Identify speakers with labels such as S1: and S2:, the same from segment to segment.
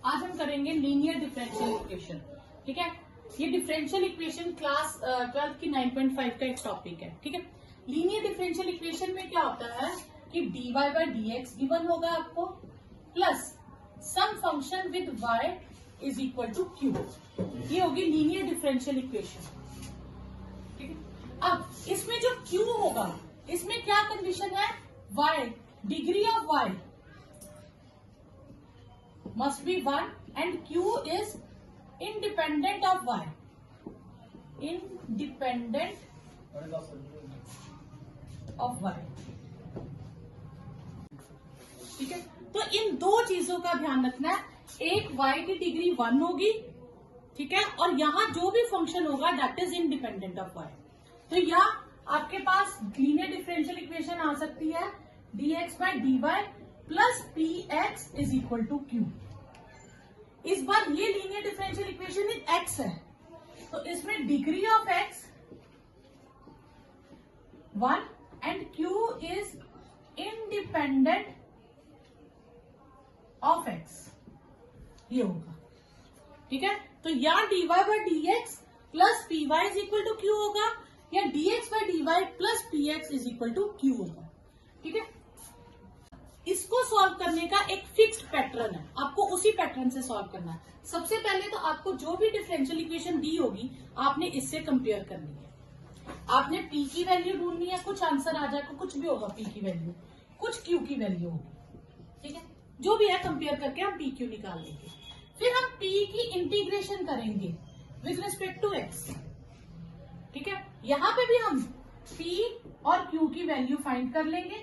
S1: आज हम करेंगे लीनियर डिफरेंशियल इक्वेशन। ठीक है, ये डिफरेंशियल इक्वेशन क्लास 12 की 9.5 का एक टॉपिक है। ठीक है, लीनियर डिफरेंशियल इक्वेशन में क्या होता है कि dy बाय dx गिवन होगा आपको, plus some function with y is equal to q। ये होगी लीनियर डिफरेंशियल इक्वेशन। ठीक है, अब इसमें जो q होगा, इसमें क्या कंडीशन है, y degree of y must be 1 and q is independent of y, independent of y। ठीक है, तो इन दो चीजों का ध्यान रखना है, एक y की डिग्री 1 होगी, ठीक है, और यहां जो भी फंक्शन होगा that is independent of y। तो यहाँ आपके पास लीनियर डिफरेंशियल इक्वेशन आ सकती है dx by dy plus px is equal to q। इस बार ये linear differential equation in x है, तो इसमें degree of x 1 and q is independent of x, ये होगा। ठीक है, तो या dy by dx plus py is equal to q होगा, या dx by dy plus px is equal to q होगा। ठीक है, इसको सॉल्व करने का एक फिक्स्ड पैटर्न है, आपको उसी पैटर्न से सॉल्व करना है। सबसे पहले तो आपको जो भी डिफरेंशियल इक्वेशन दी होगी आपने इससे कंपेयर करनी है। आपने p की वैल्यू ढूंढनी है, कुछ आंसर आ जाएगा, कुछ भी होगा p की वैल्यू, कुछ q की वैल्यू होगी। ठीक है, जो भी है कंपेयर करके हम p q निकाल लेंगे। फिर हम p की इंटीग्रेशन करेंगे विद रिस्पेक्ट टू x। ठीक है, यहां पे भी हम p और q की वैल्यू फाइंड कर लेंगे।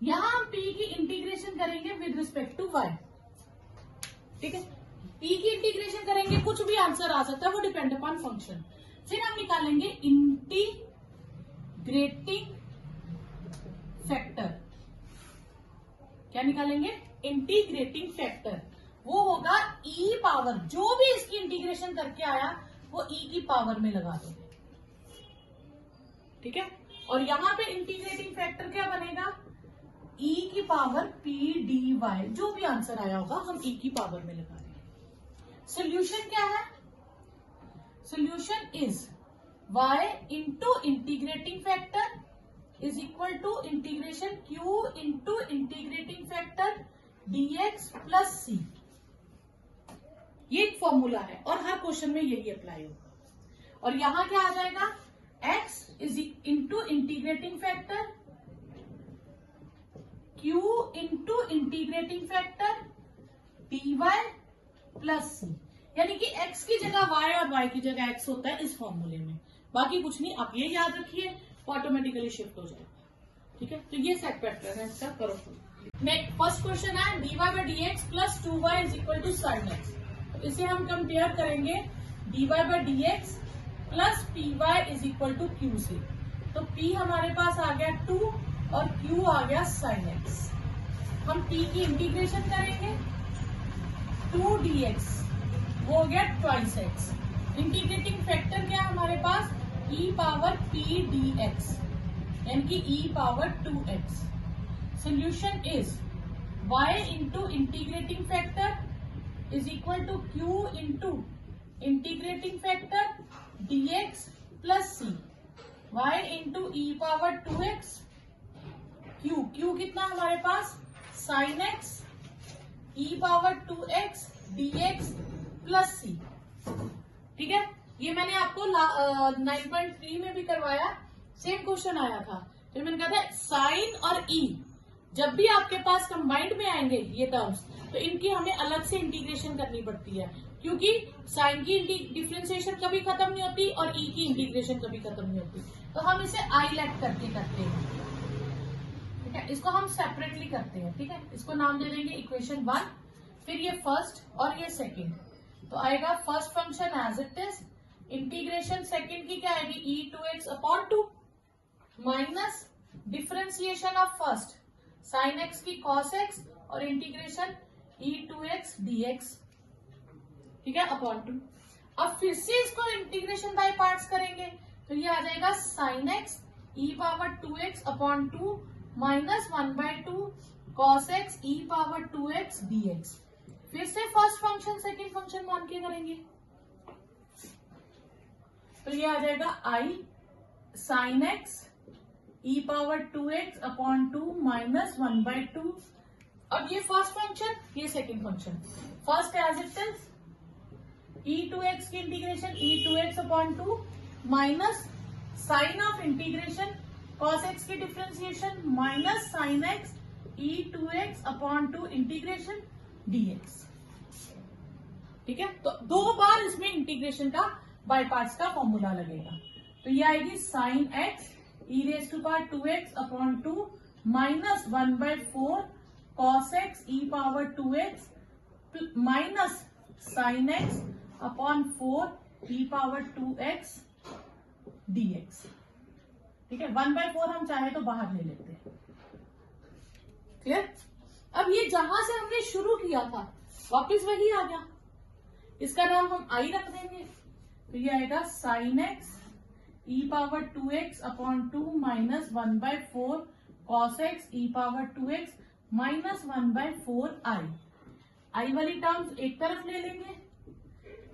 S1: यहां हम p की इंटीग्रेशन करेंगे विद रिस्पेक्ट टू y। ठीक है, p की इंटीग्रेशन करेंगे, कुछ भी आंसर आ सकता है, वो डिपेंड अपॉन फंक्शन। फिर हम निकालेंगे इंटीग्रेटिंग फैक्टर। क्या निकालेंगे, इंटीग्रेटिंग फैक्टर। वो होगा e पावर, जो भी इसकी इंटीग्रेशन करके आया वो e की पावर में लगा देंगे। ठीक है, और यहां पे इंटीग्रेटिंग फैक्टर क्या बनेगा, e की पावर p dy, जो भी आंसर आया होगा हम e की पावर में लगा देंगे। सोल्यूशन क्या है, solution is y into integrating factor is equal to integration q into integrating factor dx plus c। ये एक फॉर्मूला है और हर क्वेश्चन में यही अप्लाई होगा। और यहां क्या आ जाएगा, x is into integrating factor q into integrating factor dy plus c। यानी कि x की जगह y और y की जगह x होता है इस फॉर्मूले में, बाकी कुछ नहीं। आप ये याद रखिए, वो ऑटोमेटिकली शिफ्ट हो जाएगा। ठीक है, तो ये सेट पैटर्न है इसका, करो। फर्स्ट क्वेश्चन है dy by dx plus 2y is equal to sin x। तो इसे हम कंपेयर करेंगे dy by dx plus py is equal to q से। तो p हमारे पास आ गया 2 और q आ गया sin x। हम p की इंटीग्रेशन करेंगे, 2 dx वो हो गया ट्वाइस x। इंटीग्रेटिंग फैक्टर क्या है हमारे पास, e पावर p dx, यानी कि e power 2x। Solution is y into integrating factor is equal to q into integrating factor dx plus c, y into e power 2x q कितना हमारे पास, sin x e power 2x dx plus c। ठीक है, ये मैंने आपको 9.3 में भी करवाया, सेम क्वेश्चन आया था। तो मैंने कहा था साइन और e जब भी आपके पास कंबाइंड में आएंगे ये टर्म्स, तो इनकी हमें अलग से इंटीग्रेशन करनी पड़ती है, क्योंकि साइन की डिफरेंशिएशन कभी खत्म नहीं होती और e की इंटीग्रेशन कभी खत्म नहीं होती। तो हम इसे आईलेट करके करते हैं। ठीक है, इसको हम सेपरेटली करते हैं। ठीक है, इसको नाम दे देंगे इक्वेशन 1, फिर ये फर्स्ट और ये सेकेंड। तो आएगा first function as it is, integration second की क्या आएगी, e2x upon 2 minus differentiation of first sin x की cos x और इंटीग्रेशन e2x dx। ठीक है, अपॉन 2। अब फिर से इसको इंटीग्रेशन बाय पार्ट्स करेंगे, तो ये आ जाएगा sin x e power 2x upon 2 minus 1/2 cos x e power 2x dx। फिर से फर्स्ट फंक्शन सेकंड फंक्शन मान के करेंगे, तो ये आ जाएगा i sin x e power 2x upon 2 minus 1/2। अब ये फर्स्ट फंक्शन, ये second function. First as it is e2x की integration e2x upon 2 minus sign of integration cos x की differentiation minus sine x e2x upon 2 integration dx। ठीक है, तो दो बार इसमें इंटीग्रेशन का बाय पार्ट्स का फॉर्मूला लगेगा। तो ये आएगी sine x e raise to power 2x upon 2 minus 1/4 cos x e power 2x minus sine x upon 4 e power 2x dx। ठीक है, 1/4 हम चाहे तो बाहर ले लेते हैं। क्लियर? अब ये जहां से हमने शुरू किया था वापस वही आ गया, इसका नाम हम i रख देंगे। तो ये आएगा sine x e power 2x upon 2 minus 1/4 cos x e power 2x minus 1/4 i वाली टर्म्स एक तरफ ले लेंगे,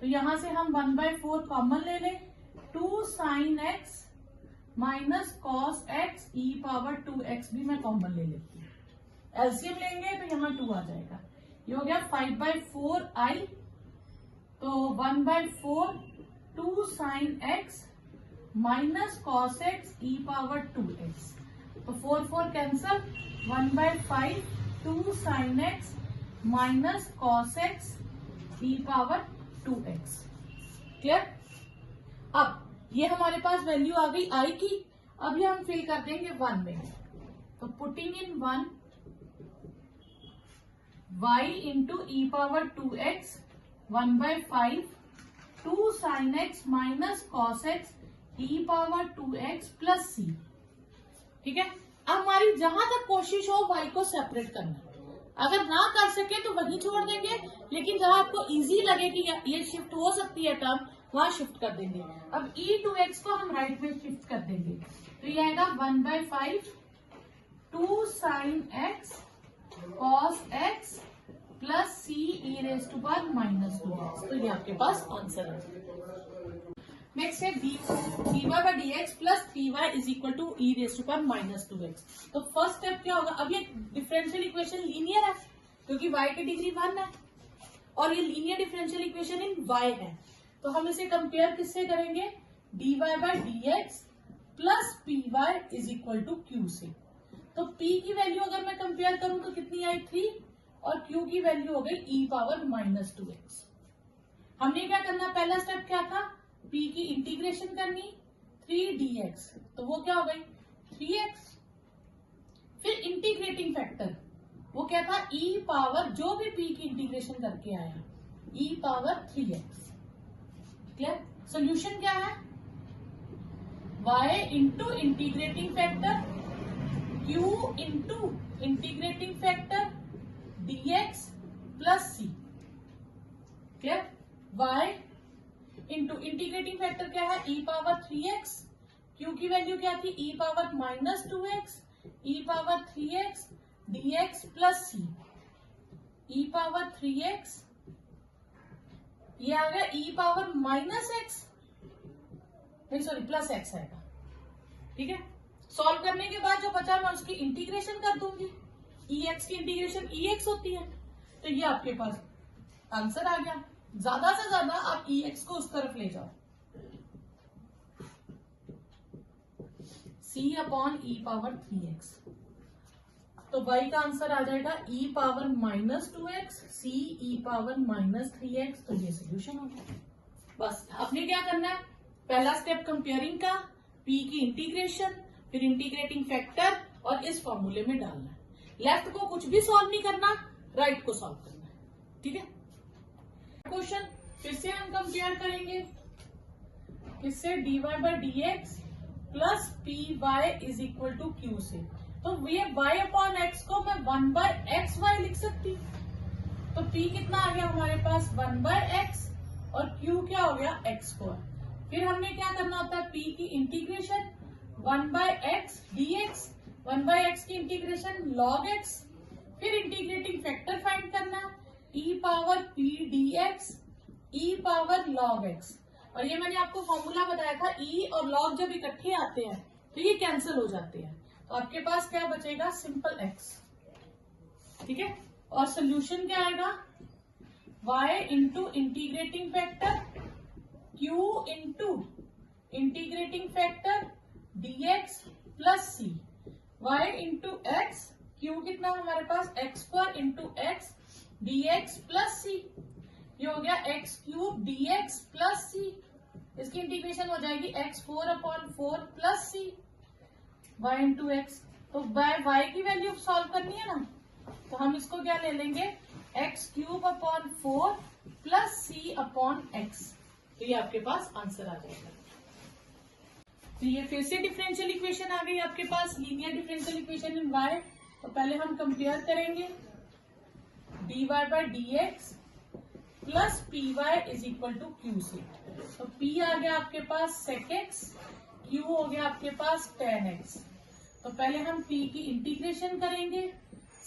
S1: तो यहां से हम 1/4 कॉमन ले लें, 2 sine x minus cos x e power 2x भी मैं कॉमन ले लेती हूँ। एलसीएम लेंगे तो यहाँ 2 आ जाएगा, ये हो गया 5/4 i, तो 1/4 2 sine x minus cos x e power 2x, तो 4 cancel, 1/5 2 sine x minus cos x e power 2x। Clear? अब ये हमारे पास वैल्यू आ गई i की, अभी हम फिल कर देंगे 1 में, तो putting in 1 y into e power 2x 1/5 2 sine x minus cos x e power 2x plus c। ठीक है, अब हमारी जहां तक कोशिश हो y को सेपरेट करना, अगर ना कर सके तो वही छोड़ देंगे, लेकिन जहां आपको इजी लगे कि ये शिफ्ट हो सकती है टर्म, वहां शिफ्ट कर देंगे। अब e2x को हम राइट में शिफ्ट कर देंगे, तो ये आएगा 1/5 2 sine x cos x plus c e raise to power minus 2x। तो ये आपके पास आंसर है। नेक्स्ट है dy by d x plus 3y is equal to e raise to power minus 2x। तो फर्स्ट स्टेप क्या होगा, अब ये डिफरेंशियल इक्वेशन लीनियर है क्योंकि y की डिग्री 1 है और ये linear differential equation in y है, तो हम इसे कंपेयर किससे करेंगे, dy by d x plus p y is equal to q से। तो p की वैल्यू अगर मैं कंपेयर करूं तो कितनी आई 3, और q की वैल्यू हो गई e पावर माइनस 2x। हमने क्या करना, पहला स्टेप क्या था, p की इंटीग्रेशन करनी 3dx, तो वो क्या हो गई 3x। फिर इंटीग्रेटिंग फैक्टर वो क्या था, e पावर जो भी p की इंटीग्रेशन करके आया e power 3x। Clear? Solution क्या है, y into integrating factor q into integrating factor dx plus c। Clear? y into integrating factor क्या है, e पावर 3x, q की वैल्यू क्या थी e power minus 2x, e power 3x dx plus c, e power 3x, ये आ गया e power minus x, नहीं sorry plus x आएगा। ठीक है, सॉल्व करने के बाद जो बचा मैं उसकी इंटीग्रेशन कर दूंगी, ex की इंटीग्रेशन ex होती है, तो ये आपके पास आंसर आ गया। ज्यादा से ज्यादा आप ex को उस तरफ ले जाओ, c upon e power 3x, तो y का आंसर आ जाएगा e power minus 2x c e power minus 3x। तो ये सोल्यूशन हो गया। बस आपने क्या करना है, पहला स्टेप कंपेयरिंग का, p की इंटीग्रेशन, फिर इंटीग्रेटिंग फैक्टर और इस फॉर्मूले में डालना है। लेफ्ट को कुछ भी सॉल्व नहीं करना, राइट को सॉल्व करना है। ठीक है, क्वेश्चन फिर से हम कंपेयर करेंगे किससे, dy by d x plus p y is equal to q से। तो ये y अपॉन एक्स को मैं 1/xy लिख सकती हूँ, तो p कितना आ गया हमारे पास 1/x और q क्या हो गया x²। फिर हमने क्या करना होता है, p की इंटीग्रेशन 1/x dx, 1/x की इंटीग्रेशन log x, फिर इंटीग्रेटिंग फैक्टर फाइंड करना, ई power p d x e power log x. और ये मैंने आपको फॉर्मूला बताया था, ई और लॉग जब इकट्ठे आते हैं तो ये कैंसिल हो जाते हैं, तो आपके पास क्या बचेगा, सिंपल एक्स। ठीक है, और सोल्यूशन क्या आएगा, y into integrating factor q into integrating factor dx plus c. y into x, q कितना हमारे पास x square into x dx plus c. ये हो गया x cube dx plus c. इसकी इंटीग्रेशन हो जाएगी x4/4 plus c y into x. तो y की वैल्यू सॉल्व करनी है ना, तो हम इसको क्या ले लेंगे, x³/4 प्लस c/x। तो ये आपके पास आंसर आ जाएगा। तो ये फिर से डिफरेंशियल इक्वेशन आ गई आपके पास, linear differential equation in y। तो पहले हम कंपेयर करेंगे, dy/dx plus py is equal to q से। तो p आ गया आपके पास sec x, q हो गया आपके पास tan x। तो पहले हम p की इंटीग्रेशन करेंगे,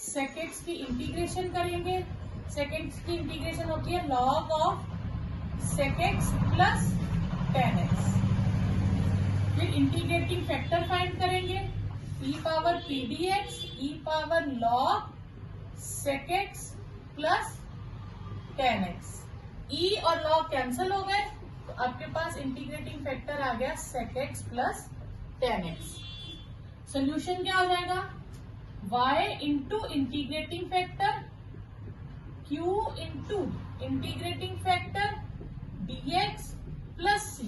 S1: sec x की इंटीग्रेशन करेंगे। sec x की इंटीग्रेशन होती है log of sec x plus tan x। फिर इंटीग्रेटिंग फैक्टर फाइंड करेंगे, e power p d x e power log sec x plus tan x। e और log cancel हो गए, तो आपके पास इंटीग्रेटिंग फैक्टर आ गया sec x plus tan x। Solution क्या हो जाएगा, y into integrating factor q into integrating factor dx plus c,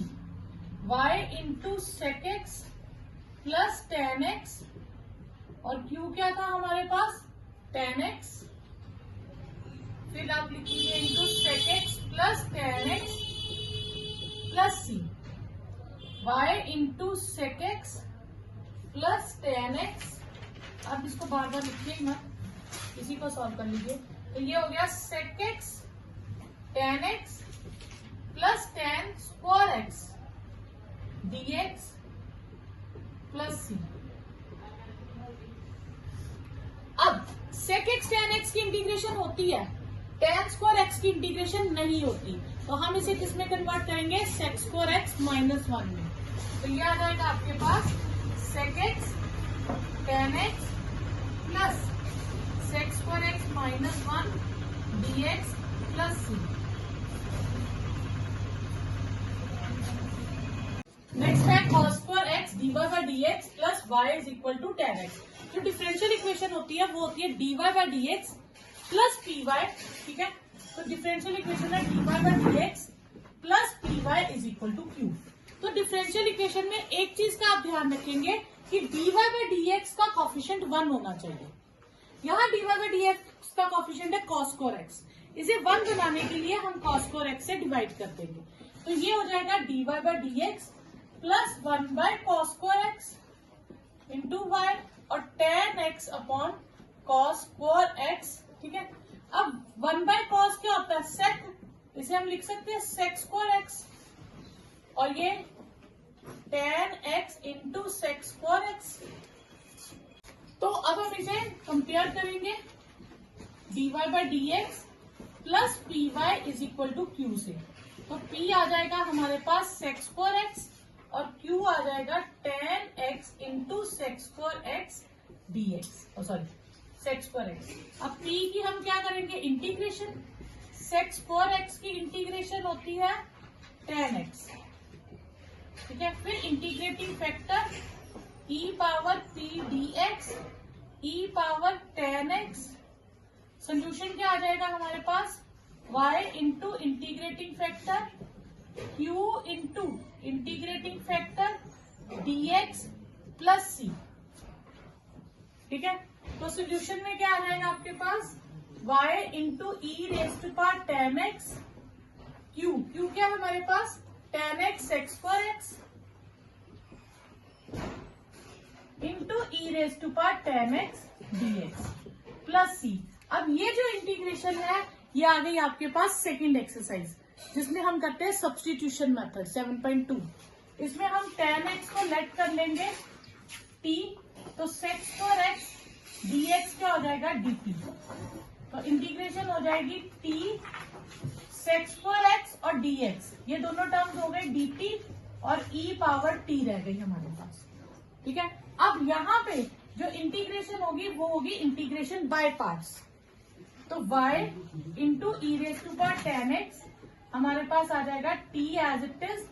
S1: y into sec x plus tan x, और q क्या था हमारे पास, tan x। फिर आप लिखिए into sec x plus tan x plus c, y into sec x plus tan x। आप इसको बार बार लिखिए मत, इसी को सॉल्व कर लीजिए। तो ये हो गया sec x tan x plus tan square x dx plus c। अब sec x tan x की इंटीग्रेशन होती है, tan स्क्वायर x की इंटीग्रेशन नहीं होती, तो हम इसे किसमें कन्वर्ट करेंगे, sec स्क्वायर x माइनस 1 में। तो ये आ जाएगा आपके पास sec x tan x plus sec square x minus 1 dx plus c। Next है cos square x dy/dx plus y is equal to tan x। जो डिफरेंशियल इक्वेशन होती है वो होती है dy/dx प्लस py। ठीक है, तो डिफरेंशियल इक्वेशन है dy/dx plus py is equal to q। तो डिफरेंशियल इक्वेशन में एक चीज का आप ध्यान रखेंगे कि dy/dx का कोफिशिएंट 1 होना चाहिए। यहाँ dy/dx का कोफिशिएंट है cos स्क्वायर x, इसे 1 बनाने के लिए हम cos स्क्वायर x से डिवाइड कर देंगे। तो ये हो जाएगा dy/dx plus 1/cos square x into y और tan x upon cos square x। ठीक है, अब 1/cos क्या होता है, sec, इसे हम लिख सकते हैं sec स्क्वायर x, और ये tan x into sec square x। तो अब हम इसे कंपेयर करेंगे, dy/dx plus py is equal to q से। तो p आ जाएगा हमारे पास sec स्क्वायर x और q आ जाएगा tan x into sec square x dx, sorry sec square x। अब p की हम क्या करेंगे, इंटीग्रेशन, sec स्क्वायर x की इंटीग्रेशन होती है tan x। ठीक है, फिर integrating factor e power p dx e power tan x। Solution क्या आ जाएगा हमारे पास, y into integrating factor q into integrating factor dx plus c। ठीक है, तो सोल्यूशन में क्या आ जाएगा आपके पास, y into e raise to power tan x, q क्या है हमारे पास, tan x sec square x into e raise to power tan x dx plus c। अब ये जो इंटीग्रेशन है ये आ गई आपके पास सेकंड एक्सरसाइज, जिसमें हम करते हैं सब्स्टिट्यूशन मेथड 7.2। इसमें हम tan x को लेट कर लेंगे t, तो sec स्क्वायर x dx क्या हो जाएगा dt। तो इंटीग्रेशन हो जाएगी टी sec स्क्वायर एक्स और dx, ये दोनों टर्म्स हो गए dt और e पावर t रह गई हमारे पास। ठीक है, अब यहाँ पे जो इंटीग्रेशन होगी वो होगी इंटीग्रेशन बाय पार्ट्स। तो y into e raise to power tan x हमारे पास आ जाएगा t as it is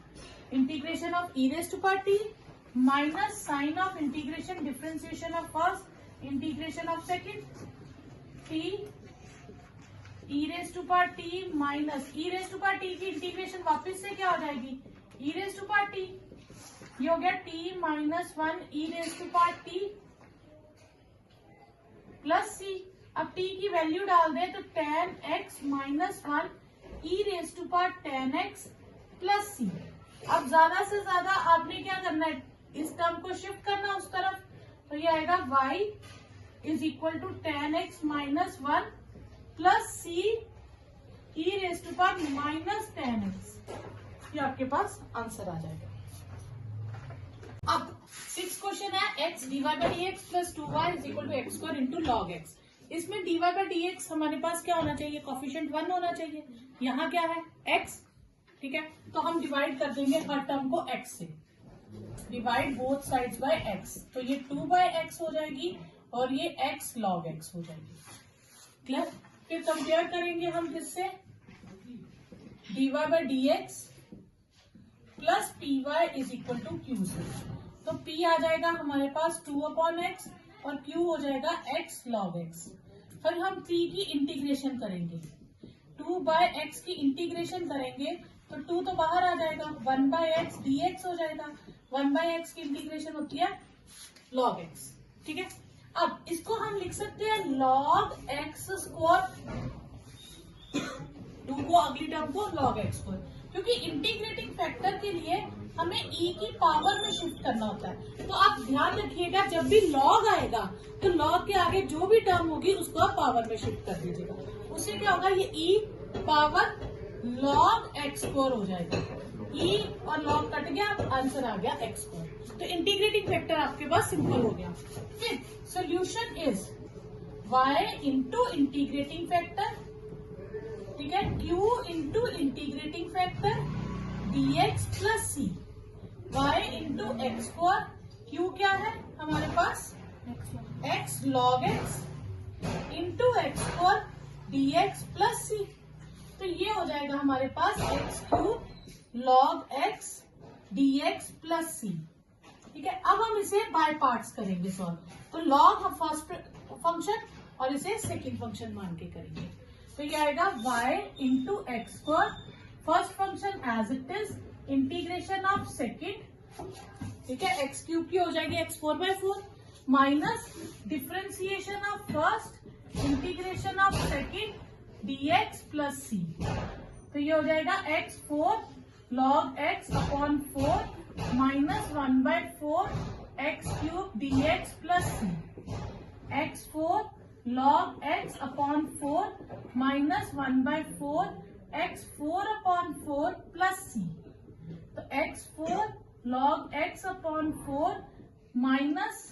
S1: integration of e raise to power t minus sign of integration differentiation of first integration of second t e raise to power t minus e raise to power t की integration वापस से क्या हो जाएगी e raise to power t, ये हो गया t minus one e raise to power t plus c. अब टी की वैल्यू डाल दे तो tan x minus one e raise to power tan x plus c. अब ज्यादा से ज्यादा आपने क्या करना है, इस टर्म को शिफ्ट करना उस तरफ, तो ये आएगा y is equal to tan x minus one plus c e raise to power minus tan x, ये आपके पास आंसर आ जाएगा। अब 6 क्वेश्चन है x dy by dx plus 2y is equal to x square into log x. इसमें dy by dx हमारे पास क्या होना चाहिए, कोफिशिएंट 1 होना चाहिए। यहाँ क्या है x, ठीक है, तो हम डिवाइड कर देंगे हर टर्म को x से, divide both sides by x, तो ये 2 by x हो जाएगी और ये x log x हो जाएगी। क्लियर, फिर कंपेयर करेंगे हम किससे, dy by dx plus p y is equal to q से। तो p आ जाएगा हमारे पास 2/x और q हो जाएगा x log x। फिर हम p की इंटीग्रेशन करेंगे, 2/x की इंटीग्रेशन करेंगे तो 2 तो बाहर आ जाएगा, 1/x dx हो जाएगा। 1/x की इंटीग्रेशन होती है log x। ठीक है, अब इसको हम लिख सकते हैं log x स्क्वायर, 2 को अगली टर्म को log x स्क्वायर, क्योंकि इंटीग्रेटिंग फैक्टर के लिए हमें e की पावर में शिफ्ट करना होता है। तो आप ध्यान रखिएगा जब भी log आएगा तो log के आगे जो भी टर्म होगी उसको आप पावर में शिफ्ट कर दीजिएगा, उससे क्या होगा, ये e power log x square हो जाएगा। e और log कट गया, आंसर आ गया x स्क्वायर। तो इंटीग्रेटिंग फैक्टर आपके पास सिंपल हो गया। फिर solution is y into integrating factor, ठीक है, q into integrating factor dx plus c, y into x square, q क्या है हमारे पास x log x into x square dx plus c। तो ये हो जाएगा हमारे पास x cube log x dx plus c। ठीक है, अब हम इसे बाय पार्ट्स करेंगे सॉल्व, तो log हम फर्स्ट फंक्शन और इसे सेकेंड फंक्शन मान के करेंगे। तो ये आएगा y into x square, first function as it is, integration of second, ठीक है, एक्स क्यूब की हो जाएगी x4/4 minus differentiation of first integration of second dx plus c। तो ये हो जाएगा x4 log x upon 4 minus 1/4 x cube dx plus c, x4 log x upon 4 minus 1/4 x4 upon 4 plus c। तो x4 log x upon 4 minus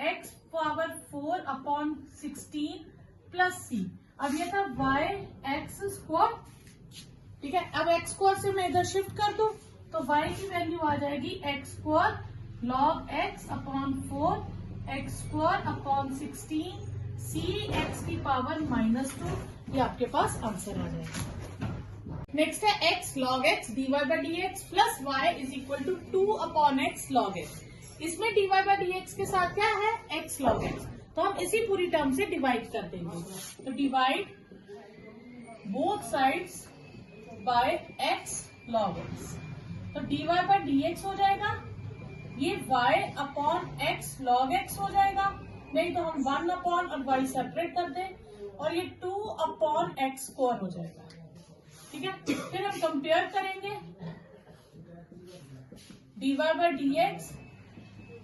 S1: x power 4 upon 16 plus c। अब ये था y x square, ठीक है, अब x square से मैं इधर शिफ्ट कर दूं तो y की वैल्यू आ जाएगी x square log x upon 4 x square upon 16 सी एक्स की पावर -2, ये आपके पास आंसर आ जाएगा। नेक्स्ट है x log x dy by dx plus y is equal to 2/x log x। इसमें dy by dx के साथ क्या है, x log x, तो हम इसी पूरी टर्म से डिवाइड कर देंगे। तो divide both sides by x log x, तो dy by dx हो जाएगा, ये y upon x log x हो जाएगा, नहीं तो हम 1 अपॉन और y सेपरेट कर दें और ये 2/x स्क्वायर हो जाएगा। ठीक है, फिर हम कंपेयर करेंगे dy by dx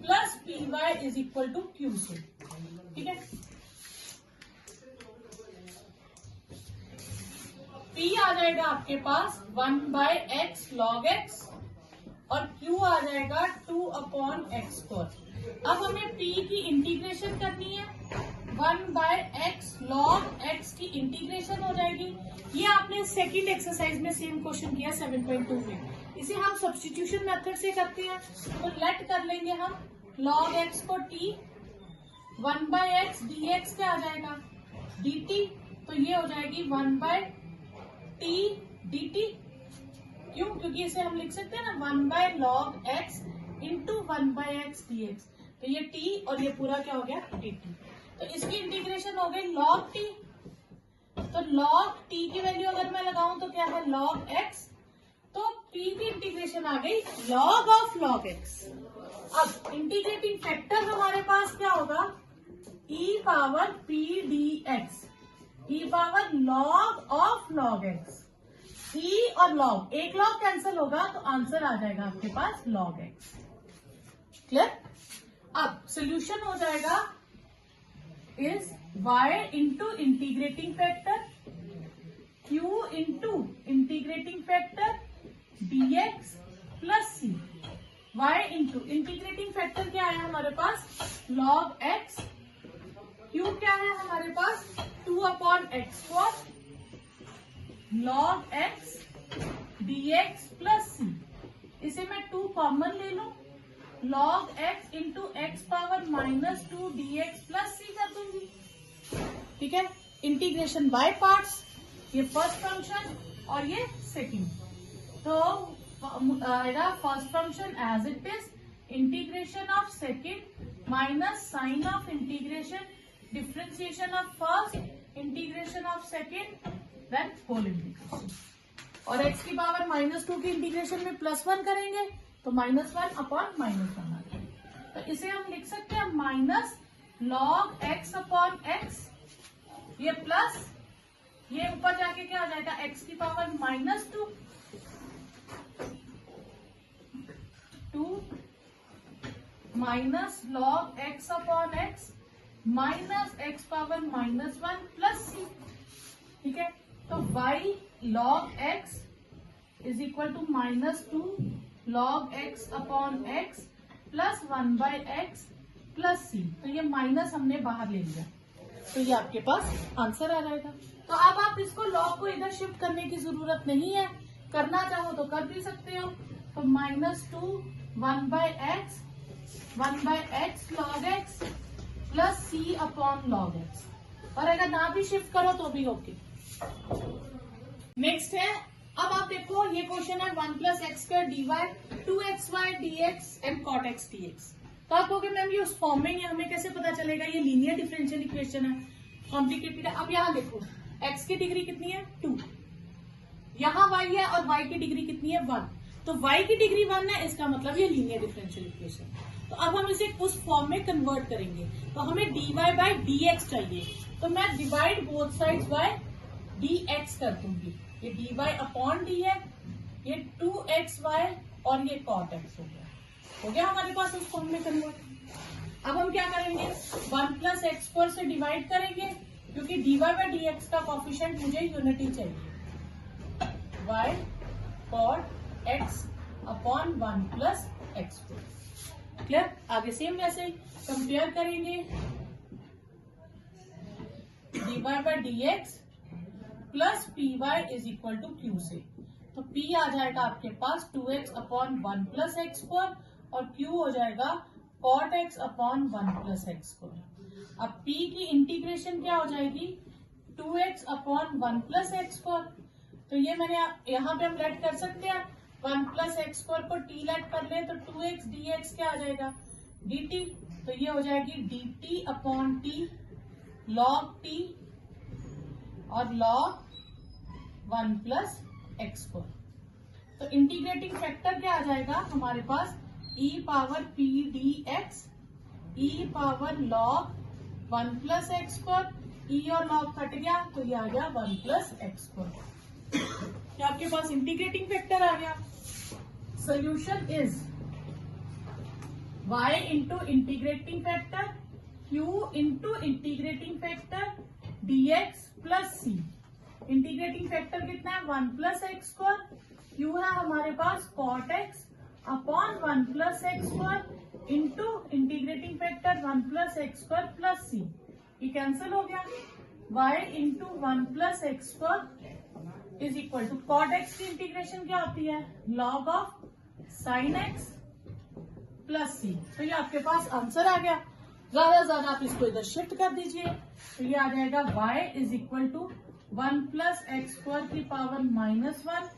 S1: plus py is equal to q से। ठीक है, p आ जाएगा आपके पास 1/x log x और q आ जाएगा 2/x स्क्वायर। अब हमें p की इंटीग्रेशन करनी है, 1/x log x की इंटीग्रेशन हो जाएगी। ये आपने सेकंड एक्सरसाइज में सेम क्वेश्चन किया 7.2 में। इसे हम सब्स्टिट्यूशन मेथड से करते हैं, तो लेट कर लेंगे हम log x को t, 1/x dx क्या आ जाएगा dt, तो ये हो जाएगी 1/t dt। क्यों? क्योंकि इसे हम लिख सकते हैं ना 1/log x into 1/x dx, तो ये t और ये पूरा क्या हो गया dt। तो इसकी इंटीग्रेशन हो गई log t, तो log t की वैल्यू अगर मैं लगाऊं तो क्या है log x, तो p की इंटीग्रेशन आ गई log ऑफ log x। अब इंटीग्रेटिंग फैक्टर हमारे पास क्या होगा e power p dx, e power log of log x। e और log, एक log कैंसिल होगा तो आंसर आ जाएगा आपके पास log x। क्लियर? अब सोल्यूशन हो जाएगा is y into integrating factor q into integrating factor dx plus c। y into integrating factor क्या है हमारे पास log x, q क्या है हमारे पास 2/x² log x dx plus c। इसे मैं 2 कॉमन ले लूं, log x into x power -2 dx plus c कर दूंगी। ठीक है, इंटीग्रेशन बाय पार्ट्स, ये फर्स्ट फंक्शन और ये सेकंड, तो आएगा first function as it is, integration of second minus sign of integration, differentiation of first, integration of second, then whole integration. और x की पावर -2 की इंटीग्रेशन में +1 करेंगे तो -1 अपॉन -1 आ जाएगा। तो इसे हम लिख सकते हैं minus log x upon x, ये प्लस, ये ऊपर जाके क्या आ जाएगा x की power -2 minus log x upon x minus x power -1 plus c। ठीक है, तो y log x is equal to -2 log x upon x plus 1/x plus c, तो ये माइनस हमने बाहर ले लिया, तो ये आपके पास आंसर आ जाएगा। तो अब आप इसको log को इधर शिफ्ट करने की जरूरत नहीं है, करना चाहो तो कर भी सकते हो। तो -2 1/x log x plus c upon log x, और अगर ना भी शिफ्ट करो तो भी ओके। नेक्स्ट है, अब आप देखो ये क्वेश्चन है 1+x² dy 2xy dx and cot x dx। तो आप कहोगे मैम ये उस फॉर्म में ही हमें कैसे पता चलेगा, ये लीनियर डिफरेंशियल इक्वेशन है, कॉम्प्लिकेटेड है। अब यहाँ देखो x की डिग्री कितनी है 2, यहाँ y है और y की डिग्री कितनी है 1, तो y की डिग्री 1 है, इसका मतलब ये लीनियर डिफरेंशियल इक्वेशन। तो अब हम इसे उस फॉर्म में कन्वर्ट करेंगे, तो हमें dy/dx चाहिए, तो मैं divide both sides bye dx कर दूंगी, ये dy अपॉन डी है, ये 2xy और ये cot x हो गया हमारे पास उस फॉर्म में कन्वर्ट। अब हम क्या करेंगे 1+x² से डिवाइड करेंगे, क्योंकि dy/dx का कॉफिशिएंट मुझे यूनिटी चाहिए, y cot x upon 1+x²। Clear? आगे सेम वैसे ही कंपेयर करेंगे, dy/dx plus p y is equal to q से, तो p आ जाएगा आपके पास 2x अपॉन 1+x² और q हो जाएगा cot x अपॉन 1+x²। अब p की इंटीग्रेशन क्या हो जाएगी 2x अपॉन 1+x², तो ये मैंने यहाँ पे हम लेट कर सकते हैं, 1+x² को t लेट कर ले तो 2x dx क्या आ जाएगा dt, तो ये हो जाएगी dt upon t log t और log 1+x²। तो इंटीग्रेटिंग फैक्टर क्या आ जाएगा हमारे पास e power p dx, e power log 1+x², e और log कट गया तो ये आ गया 1+x²। क्या आपके पास इंटीग्रेटिंग फैक्टर आ गया। Solution is y into integrating factor q into integrating factor dx plus c। Integrating factor कितना है 1+x², q है हमारे पास cot x upon 1+x² into integrating factor 1+x² plus c। ये कैंसिल हो गया, y into 1 plus x square is equal to cot x की integration क्या होती है, log of sine x plus c. तो ये आपके पास आंसर आ गया। ज्यादा से ज्यादा आप इसको इधर शिफ्ट कर दीजिए, तो ये आ जाएगा y is equal to 1 plus x square की power -1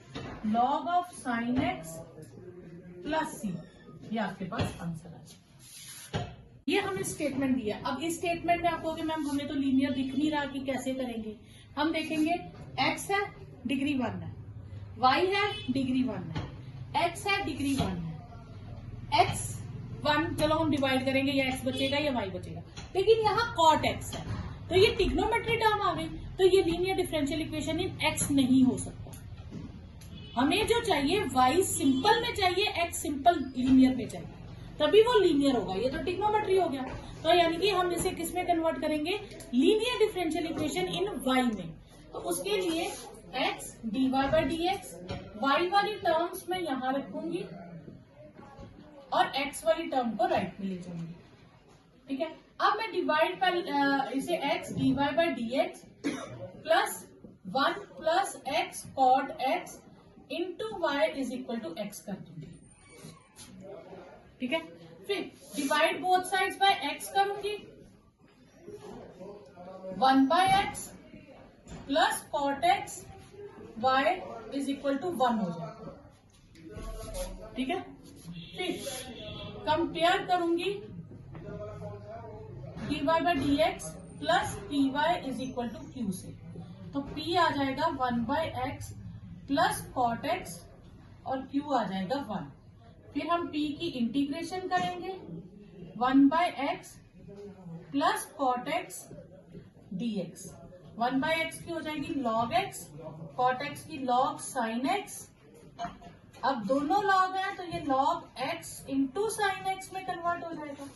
S1: log of sine x plus c. ये आपके पास आंसर आ जाएगा। ये हमें स्टेटमेंट दिया। अब इस स्टेटमेंट में आप कहोगे मैम हमें तो लीनियर दिख नहीं रहा कि कैसे करेंगे। हम देखेंगे x है डिग्री 1 है, y है डिग्री 1 है, x है डिग्री 1 है, x 1 चलो हम डिवाइड करेंगे, या x बचेगा या y बचेगा, लेकिन यहाँ cot x है तो ये ट्रिग्नोमेट्री टर्म आ गई, तो ये linear differential equation in x नहीं हो सकता। हमें जो चाहिए y सिंपल में चाहिए, x सिंपल लीनियर में चाहिए, तभी वो लीनियर होगा। ये तो ट्रिग्नोमेट्री हो गया, तो यानी कि हम इसे किस में कन्वर्ट करेंगे, linear differential equation in y में। तो उसके लिए x dy by d x, y वाली टर्म्स में यहां रखूंगी और x वाली टर्म को राइट में ले जाऊंगी। ठीक है, अब मैं डिवाइड पर इसे x dy by d x plus 1 plus x cot x into y is equal to x कर दूंगी। ठीक है, फिर divide both sides by x करूंगी, 1 by x plus cot x y is equal to 1 हो जाएगा। ठीक है, फिर कंपेयर करूंगी dy by d x plus p y is equal to q से, तो p आ जाएगा 1 by x plus cot x और q आ जाएगा 1। फिर हम p की इंटीग्रेशन करेंगे, 1 by x plus cot x d x, 1 by x की हो जाएगी लॉग एक्स, कॉट एक्स की लॉग साइन एक्स। अब दोनों लॉग है तो ये log x into sine x में कन्वर्ट हो जाएगा।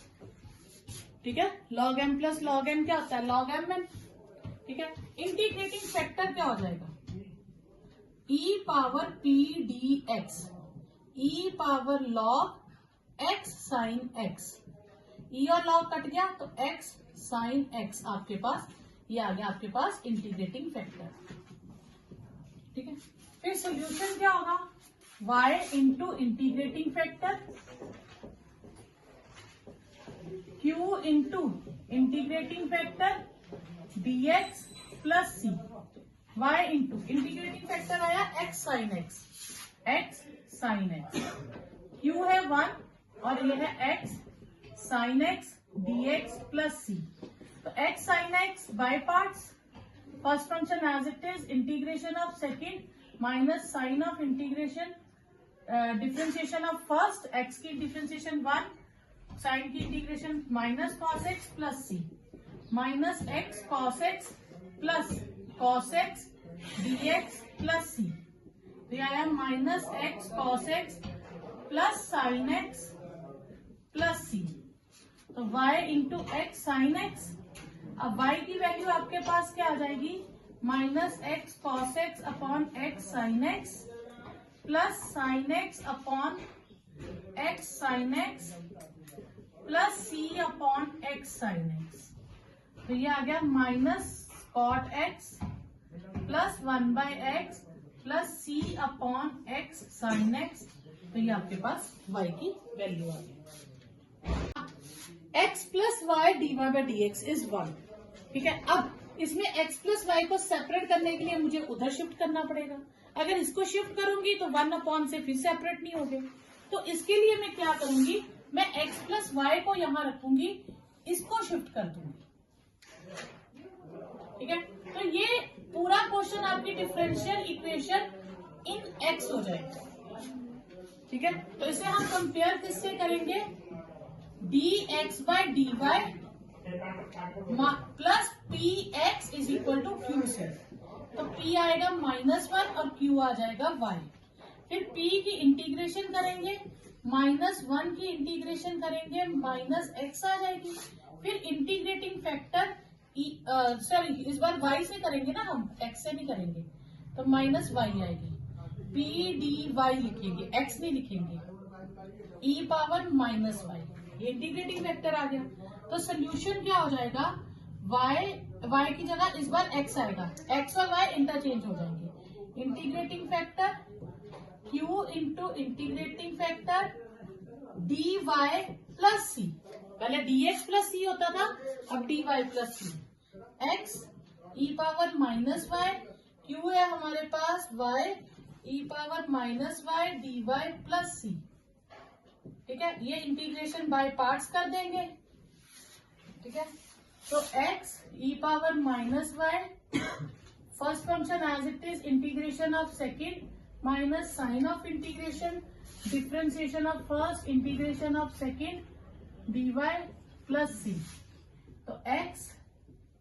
S1: ठीक है, log m plus log n क्या होता है, लॉग एम एन। ठीक है, इंटीग्रेटिंग फैक्टर क्या हो जाएगा, e power p d x, e power log x sine x, e और लॉग कट गया तो एक्स साइन एक्स आपके पास ये आ गया आपके पास इंटीग्रेटिंग फैक्टर। ठीक है, फिर सोल्यूशन क्या होगा, y into integrating factor q into integrating factor dx plus c, y into integrating factor आया x साइन एक्स, q है 1 और ये है x sine x dx plus c. तो x sine x by parts, first function as it is, integration of second minus sign of integration differentiation of first, x की differentiation 1, sine की integration minus cos x plus c, minus x cos x plus cos x d x plus c. तो यह आया minus x cos x plus sine x plus c. तो y into x sine x, अब y की value आपके पास क्या आ जाएगी, minus x cos x upon x sine x plus sine x upon x sine x plus c upon x sine x. तो ये आ गया minus cot x plus 1 by x plus c upon x sine x. तो ये आपके पास y की value आ गई। x plus y d y by d x is 1। ठीक है, अब इसमें x प्लस वाई को सेपरेट करने के लिए मुझे उधर शिफ्ट करना पड़ेगा। अगर इसको शिफ्ट करूंगी तो 1 अपॉन से फिर सेपरेट नहीं होंगे, तो इसके लिए मैं क्या करूंगी, मैं x प्लस वाई को यहां रखूंगी, इसको शिफ्ट कर दूंगी। ठीक है, तो ये पूरा क्वेश्चन आपकी डिफरेंशियल इक्वेशन इन x हो जाएगा। ठीक है, तो इसे हम कंपेयर किससे करेंगे, dx by d y plus p x is equal to q से। तो p आएगा -1 और q आ जाएगा y। फिर p की इंटीग्रेशन करेंगे, -1 की इंटीग्रेशन करेंगे, माइनस एक्स आ जाएगी। फिर इंटीग्रेटिंग फैक्टर सॉरी इस बार y से करेंगे ना हम, x से नहीं करेंगे, तो माइनस y आएगी। p dy लिखेंगे, x नहीं लिखेंगे, e पावर -y, ये इंटीग्रेटिंग फैक्टर आ गया। तो सोल्यूशन क्या हो जाएगा, y की जगह इस बार x आएगा, x और y इंटरचेंज हो जाएंगे। Integrating factor q into integrating factor dy plus c, पहले dx प्लस सी होता था, अब dy plus c, x e power minus y, q है हमारे पास y e power minus y dy plus c. ठीक है, ये इंटीग्रेशन बाय पार्ट्स कर देंगे। ठीक है, तो x e power minus y, first function as it is, integration of second minus sign of integration, differentiation of first, integration of second dy plus c. तो x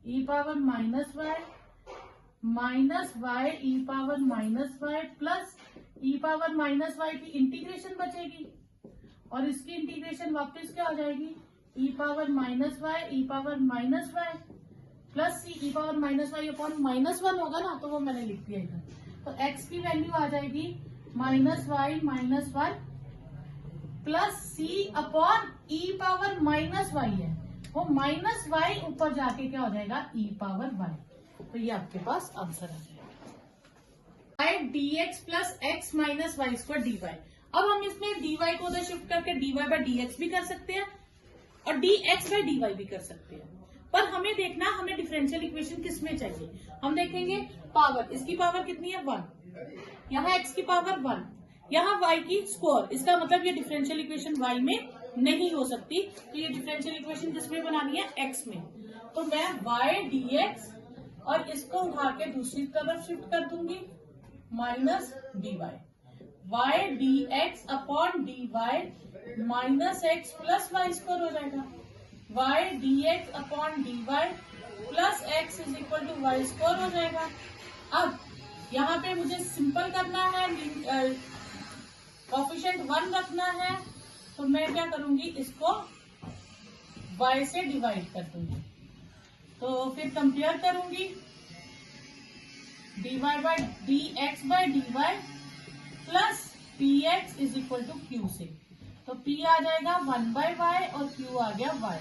S1: e power minus y minus y e power minus y plus e power minus y की integration बचेगी और इसकी integration वापस क्या हो जाएगी, e power minus y e power minus y plus c e power minus y upon minus one होगा ना, तो वो मैंने लिख दिया इधर। तो x की वैल्यू आ जाएगी minus y minus one plus c upon e power minus y है, वो माइनस वाई ऊपर जाके क्या हो जाएगा, ई पावर वाई। तो ये आपके पास आंसर आ जाएगा। Y d x plus x minus y square d y. अब हम इसमें डी वाई को उधर शिफ्ट करके d y by d x भी कर सकते हैं और d x by d y भी कर सकते हैं, पर हमें देखना हमें डिफरेंशियल इक्वेशन किस में चाहिए। हम देखेंगे पावर, इसकी पावर कितनी है 1, यहाँ x की पावर 1, यहाँ y की स्क्वायर, इसका मतलब ये डिफरेंशियल इक्वेशन y में नहीं हो सकती, तो ये डिफरेंशियल इक्वेशन किसमें बनानी है, x में। तो मैं y dx और इसको उठा के दूसरी तरफ शिफ्ट कर दूंगी, minus dy, y dx upon dy minus x plus y square हो जाएगा, y dx upon dy plus x is equal to y square हो जाएगा। अब यहाँ पे मुझे सिंपल करना है, कोफिशिएंट 1 रखना है, तो मैं क्या करूंगी, इसको y से डिवाइड कर दूंगी, तो फिर कंपेयर करूंगी dy by d x by d y plus p x is equal to q से। तो p आ जाएगा 1 बाई वाई और q आ गया y।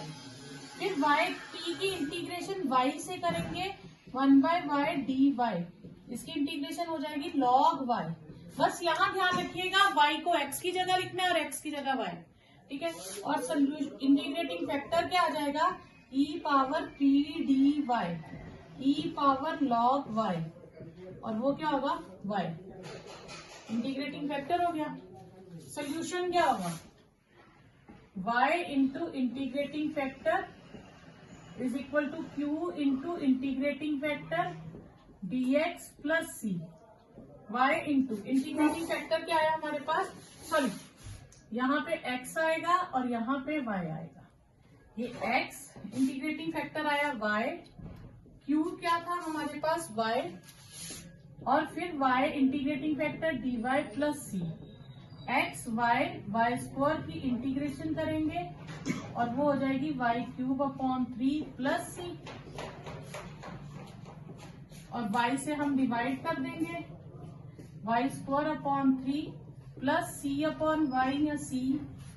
S1: फिर y p की इंटीग्रेशन y से करेंगे, 1 बाई वाई डी वाई, इसकी इंटीग्रेशन हो जाएगी log y। बस यहाँ ध्यान रखिएगा y को x की जगह लिखना है और x की जगह y। ठीक है, और सोल्यूशन इंटीग्रेटिंग फैक्टर क्या आ जाएगा, e power p d y, e power log y, और वो क्या होगा y। इंटीग्रेटिंग फैक्टर हो गया। सोल्यूशन क्या होगा, y into integrating factor is equal to q into integrating factor dx plus c, y into integrating factor क्या आया हमारे पास, सॉरी यहाँ पे x आएगा और यहाँ पे y आएगा, ये x इंटीग्रेटिंग फैक्टर आया y, q क्या था हमारे पास y, और फिर y integrating factor dy plus c, x y y square की इंटीग्रेशन करेंगे और वो हो जाएगी y cube upon 3 plus c, और y से हम डिवाइड कर देंगे, y square upon 3 plus c upon y या सी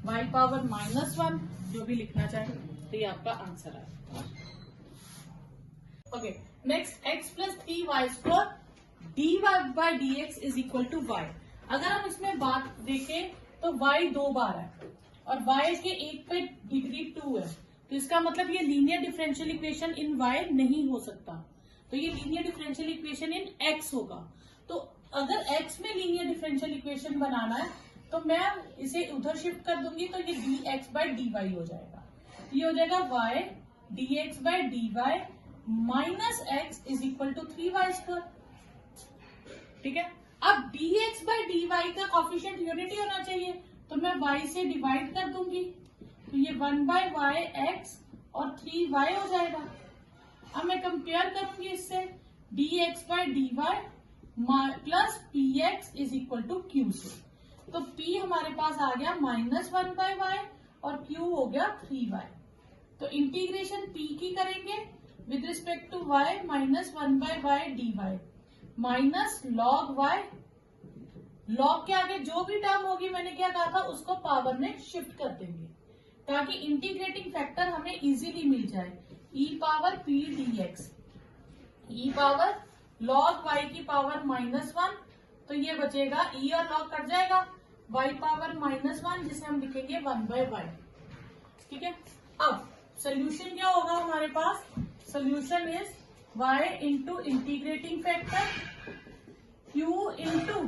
S1: y पावर माइनस 1, जो भी लिखना चाहे, तो ये आपका आंसर है। Okay, next x plus 3y square dy by d x is equal to y। अगर हम इसमें बात देखें तो y 2 बार है और y के एक पे डिग्री 2 है, तो इसका मतलब ये linear differential equation in y नहीं हो सकता, तो ये linear differential equation in x होगा। तो अगर x में लीनियर डिफरेंशियल इक्वेशन बनाना है तो मैं इसे उधर शिफ्ट कर दूंगी, तो ये dx बाई dy हो जाएगा, ये हो जाएगा y dx by dy minus x is equal to 3y square. ठीक है, अब dx बाई dy का कोफिशिएंट यूनिटी होना चाहिए, तो मैं y से डिवाइड कर दूंगी, तो ये 1 बाई वाई एक्स और 3y हो जाएगा। अब मैं कंपेयर करूंगी इससे, dx by dy plus p x is equal to q से, तो p हमारे पास आ गया माइनस 1 बाई वाई और q हो गया 3y। तो इंटीग्रेशन p की करेंगे with respect to y minus 1 by y d y minus log y, log के आगे जो भी टर्म होगी मैंने क्या कहा था उसको पावर में शिफ्ट कर देंगे ताकि इंटीग्रेटिंग फैक्टर हमें इजीली मिल जाए। ई power p d x, e power log y की पावर -1, तो ये बचेगा ई और log कट जाएगा, y पावर -1 जिसे हम लिखेंगे 1/y। ठीक है, अब सोल्यूशन क्या होगा हमारे पास? Solution is y into integrating factor q into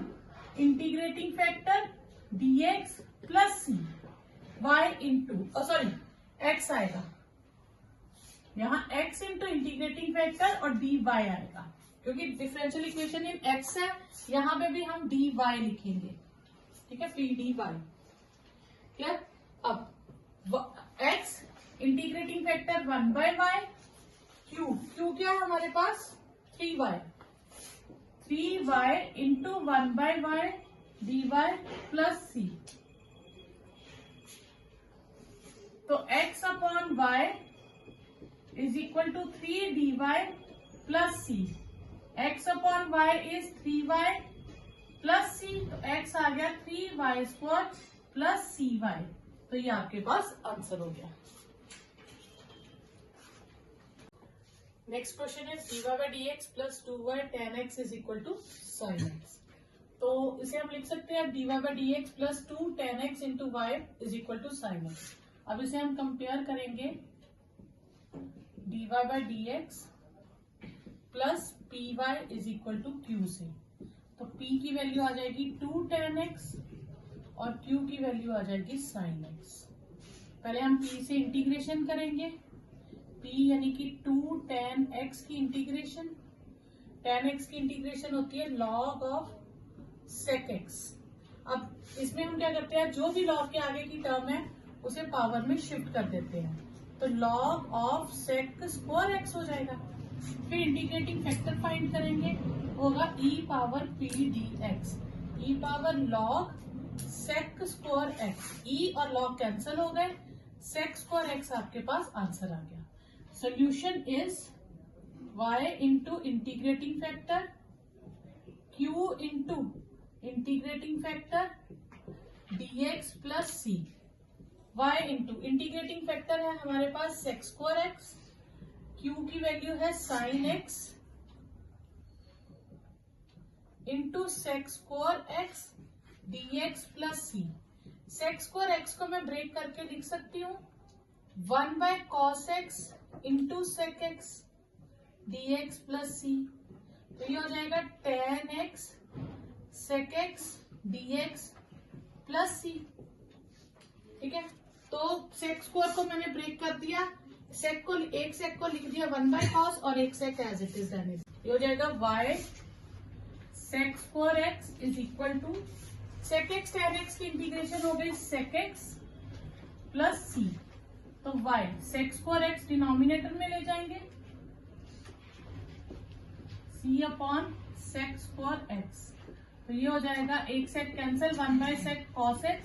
S1: integrating factor dx plus c, y into sorry x आएगा यहाँ, x इंटू इंटीग्रेटिंग फैक्टर और dy आएगा, क्योंकि डिफरेंशियल इक्वेशन इन x है, यहाँ पे भी हम dy लिखेंगे। ठीक है, पी डी वाई। क्लियर? अब x integrating factor 1/y, q क्या है हमारे पास? 3y, 3y into 1/y dy plus c, तो x upon y is equal to 3 dy plus c, x upon y is 3y plus c, तो x आ गया 3y square plus cy, तो ये आपके पास आंसर हो गया। नेक्स्ट क्वेश्चन है dy by dx plus 2y tan x is equal to sin x, तो इसे हम लिख सकते हैं dy by dx plus 2 tan x into y is equal to sin x। अब इसे हम कंपेयर करेंगे dy by dx plus p y is equal to q से, तो p की वैल्यू आ जाएगी 2 tan x और q की वैल्यू आ जाएगी sin x। पहले हम p से इंटीग्रेशन करेंगे, p यानी कि 2 tan x की इंटीग्रेशन, tan x की इंटीग्रेशन होती है log ऑफ sec x। अब इसमें हम क्या करते हैं, जो भी log के आगे की टर्म है उसे पावर में शिफ्ट कर देते हैं, तो log of sec square x हो जाएगा। फिर इंटीग्रेटिंग फैक्टर फाइंड करेंगे, होगा e power p d x, e power log sec square x, e और log कैंसिल हो गए, sec स्क्वायर x आपके पास आंसर आ गया। Solution is y into integrating factor q into integrating factor dx plus c, y into integrating factor है हमारे पास sec स्क्वायर x, q की वैल्यू है sin x into sec square x dx plus c। sec square x को मैं break करके लिख सकती हूँ 1/cos x into sec x dx plus c, तो ये हो जाएगा tan x sec x dx plus c। ठीक है, तो sec स्क्वायर को मैंने ब्रेक कर दिया, सेक को एक सेक को लिख दिया 1/cos और एक sec as it is done, ये हो जाएगा y sec square x is equal to sec x tan x की इंटीग्रेशन हो गई sec x प्लस c, तो y sec square x denominator में ले जाएंगे, c upon sec square x, तो ये हो जाएगा एक sec cancel 1/sec cos x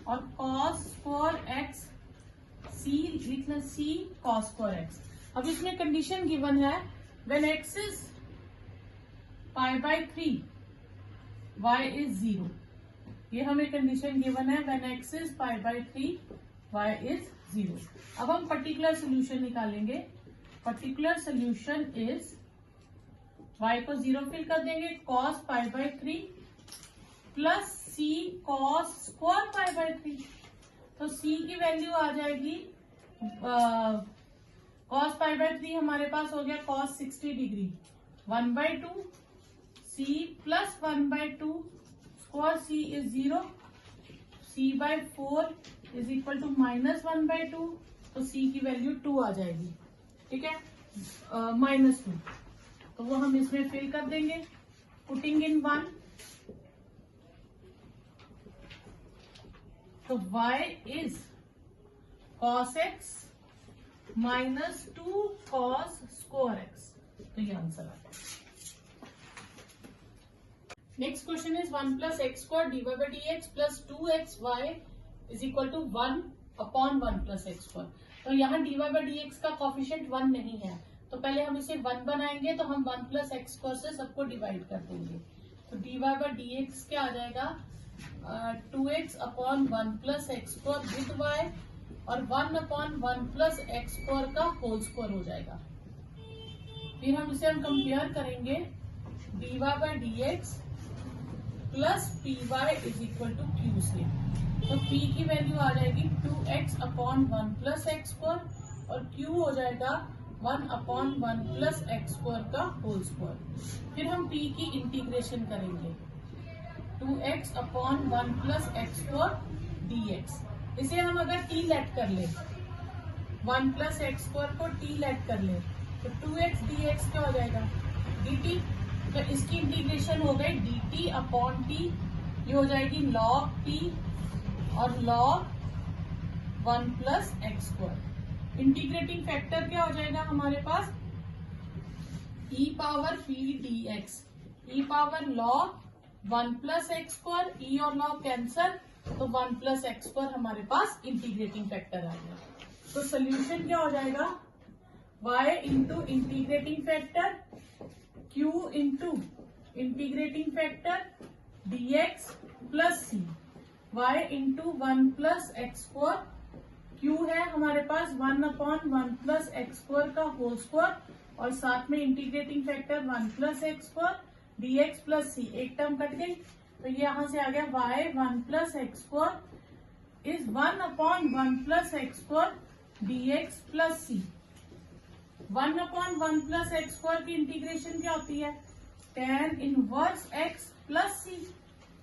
S1: और cos स्क्वायर x c लिखना c cos स्क्वायर x। अब इसमें कंडीशन गिवन है when x is π/3 y is 0, ये हमें कंडीशन गिवन है when x is π/3 y is 0। अब हम पर्टिकुलर सोल्यूशन निकालेंगे, पर्टिकुलर सोल्यूशन इज y को 0 फिल कर देंगे cos π/3 plus c cos square π/3, तो c की वैल्यू आ जाएगी cos π/3 हमारे पास हो गया cos 60 degree 1/2 c plus 1/2 square c is 0, c/4 is equal to -1/2, तो c की वैल्यू 2 आ जाएगी। ठीक है, -2, तो वो हम इसमें फिल कर देंगे, पुटिंग इन 1, तो y is cos x minus 2 cos square x, तो ये आंसर आ गया। Next question is 1 plus x square dy/dx plus 2xy is equal to 1 upon 1 plus x square, तो यहाँ dy/dx का कॉफिशिएंट 1 नहीं है, तो पहले हम इसे 1 बनाएंगे, तो हम 1 प्लस एक्स स्क्वायर से सबको डिवाइड कर देंगे, तो dy/dx क्या आ जाएगा 2x upon 1 plus x square with y, और 1/1 प्लस एक्स स्क्वायर का होल स्क्वायर हो जाएगा। फिर हम कंपेयर करेंगे dy by d x plus p y is equal to q से। तो p की वैल्यू आ जाएगी 2x/1 प्लस एक्स स्क्वायर और q हो जाएगा 1/1 प्लस एक्स स्क्वायर का होल स्क्वायर। फिर हम p की इंटीग्रेशन करेंगे 2x/1 plus x square dx। इसे हम अगर t लेट कर ले 1 प्लस एक्स स्क्वायर को t लेट कर ले तो 2x dx क्या हो जाएगा dt। तो इसकी इंटीग्रेशन हो गई dt अपॉन t, ये हो जाएगी log t और log 1 plus x square. Integrating factor क्या हो जाएगा हमारे पास e power p dx, e power log 1 plus x square, e और log कैंसल तो 1 प्लस एक्स स्क्वायर हमारे पास इंटीग्रेटिंग फैक्टर आ गया। तो सोल्यूशन क्या हो जाएगा y into integrating factor q into integrating factor dx plus c, y into 1 plus x square, q है हमारे पास 1/1 प्लस एक्स स्क्वायर का होल स्क्वायर और साथ में integrating factor 1 plus x square dx plus c, एक टर्म कट गई तो ये यहां से आ गया y 1 plus x square is 1/1 plus x square dx plus c। 1/1 plus x square की इंटीग्रेशन क्या होती है tan inverse x plus c।